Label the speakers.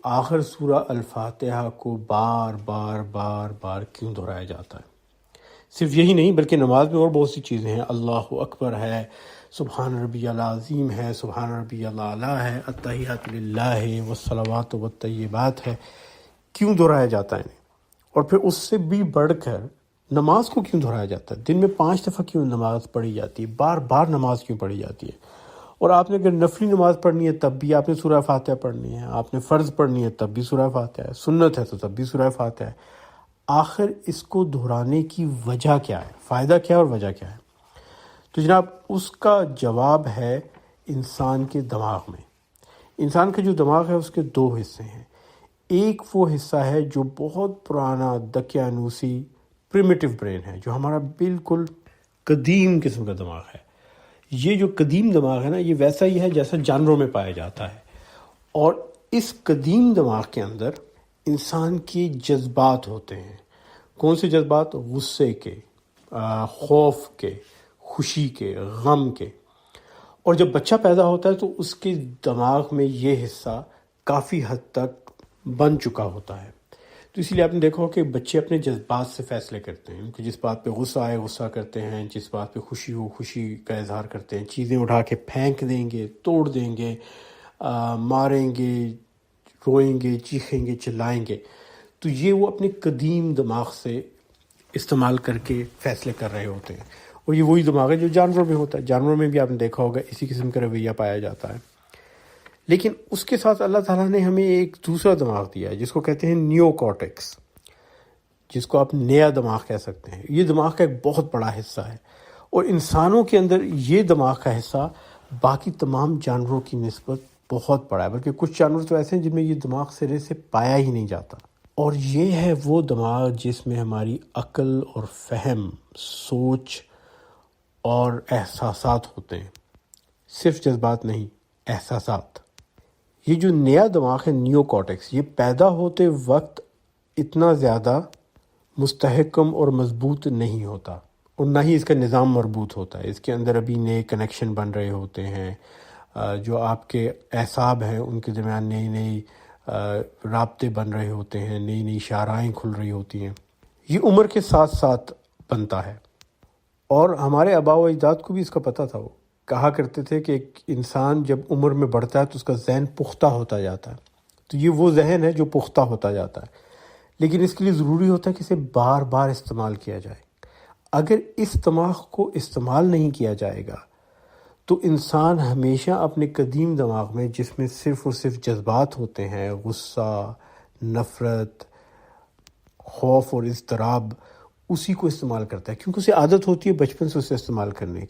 Speaker 1: آخر سورہ الفاتحہ کو بار بار بار بار کیوں دہرایا جاتا ہے؟ صرف یہی نہیں بلکہ نماز میں اور بہت سی چیزیں ہیں، اللہ اکبر ہے، سبحان ربی العظیم ہے، سبحان ربی الاعلیٰ ہے، التحیات للہ ہے، والصلوات والطیبات ہے۔ کیوں دہرایا جاتا ہے انہیں؟ اور پھر اس سے بھی بڑھ کر نماز کو کیوں دہرایا جاتا ہے؟ دن میں 5 دفعہ کیوں نماز پڑھی جاتی ہے؟ بار بار نماز کیوں پڑھی جاتی ہے؟ اور آپ نے اگر نفلی نماز پڑھنی ہے تب بھی آپ نے سورہ فاتحہ پڑھنی ہے، آپ نے فرض پڑھنی ہے تب بھی سورہ فاتحہ ہے، سنت ہے تو تب بھی سورہ فاتحہ ہے۔ آخر اس کو دہرانے کی وجہ کیا ہے؟ فائدہ کیا ہے اور وجہ کیا ہے؟ تو جناب اس کا جواب ہے انسان کے دماغ میں۔ انسان کا جو دماغ ہے اس کے 2 حصے ہیں۔ ایک وہ حصہ ہے جو بہت پرانا دقیانوسی پریمیٹیو برین ہے، جو ہمارا بالکل قدیم قسم کا دماغ ہے۔ یہ جو قدیم دماغ ہے نا، یہ ویسا ہی ہے جیسا جانوروں میں پایا جاتا ہے، اور اس قدیم دماغ کے اندر انسان کے جذبات ہوتے ہیں۔ کون سے جذبات؟ غصے کے، خوف کے، خوشی کے، غم کے۔ اور جب بچہ پیدا ہوتا ہے تو اس کے دماغ میں یہ حصہ کافی حد تک بن چکا ہوتا ہے۔ تو اسی لیے آپ نے دیکھا ہو کہ بچے اپنے جذبات سے فیصلے کرتے ہیں، ان کو جس بات پہ غصہ آئے غصہ کرتے ہیں، جس بات پہ خوشی ہو خوشی کا اظہار کرتے ہیں، چیزیں اٹھا کے پھینک دیں گے، توڑ دیں گے، ماریں گے، روئیں گے، چیخیں گے، چلائیں گے۔ تو یہ وہ اپنے قدیم دماغ سے استعمال کر کے فیصلے کر رہے ہوتے ہیں، اور یہ وہی دماغ ہے جو جانوروں میں ہوتا ہے۔ جانوروں میں بھی آپ نے دیکھا ہوگا اسی قسم کا رویہ پایا جاتا ہے۔ لیکن اس کے ساتھ اللہ تعالیٰ نے ہمیں ایک دوسرا دماغ دیا ہے جس کو کہتے ہیں نیو کارٹیکس، جس کو آپ نیا دماغ کہہ سکتے ہیں۔ یہ دماغ کا ایک بہت بڑا حصہ ہے، اور انسانوں کے اندر یہ دماغ کا حصہ باقی تمام جانوروں کی نسبت بہت بڑا ہے، بلکہ کچھ جانور تو ایسے ہیں جن میں یہ دماغ سرے سے پایا ہی نہیں جاتا۔ اور یہ ہے وہ دماغ جس میں ہماری عقل اور فہم، سوچ اور احساسات ہوتے ہیں، صرف جذبات نہیں، احساسات۔ یہ جو نیا دماغ ہے نیو کارٹیکس، یہ پیدا ہوتے وقت اتنا زیادہ مستحکم اور مضبوط نہیں ہوتا، اور نہ ہی اس کا نظام مربوط ہوتا ہے۔ اس کے اندر ابھی نئے کنیکشن بن رہے ہوتے ہیں، جو آپ کے اعصاب ہیں ان کے درمیان نئی نئی رابطے بن رہے ہوتے ہیں، نئی نئی شاہراہیں کھل رہی ہوتی ہیں۔ یہ عمر کے ساتھ ساتھ بنتا ہے، اور ہمارے آباء و اجداد کو بھی اس کا پتہ تھا۔ وہ کہا کرتے تھے کہ ایک انسان جب عمر میں بڑھتا ہے تو اس کا ذہن پختہ ہوتا جاتا ہے۔ تو یہ وہ ذہن ہے جو پختہ ہوتا جاتا ہے، لیکن اس کے لیے ضروری ہوتا ہے کہ اسے بار بار استعمال کیا جائے۔ اگر اس دماغ کو استعمال نہیں کیا جائے گا تو انسان ہمیشہ اپنے قدیم دماغ میں، جس میں صرف اور صرف جذبات ہوتے ہیں، غصہ، نفرت، خوف اور اضطراب، اسی کو استعمال کرتا ہے، کیونکہ اسے عادت ہوتی ہے بچپن سے اسے استعمال کرنے کی۔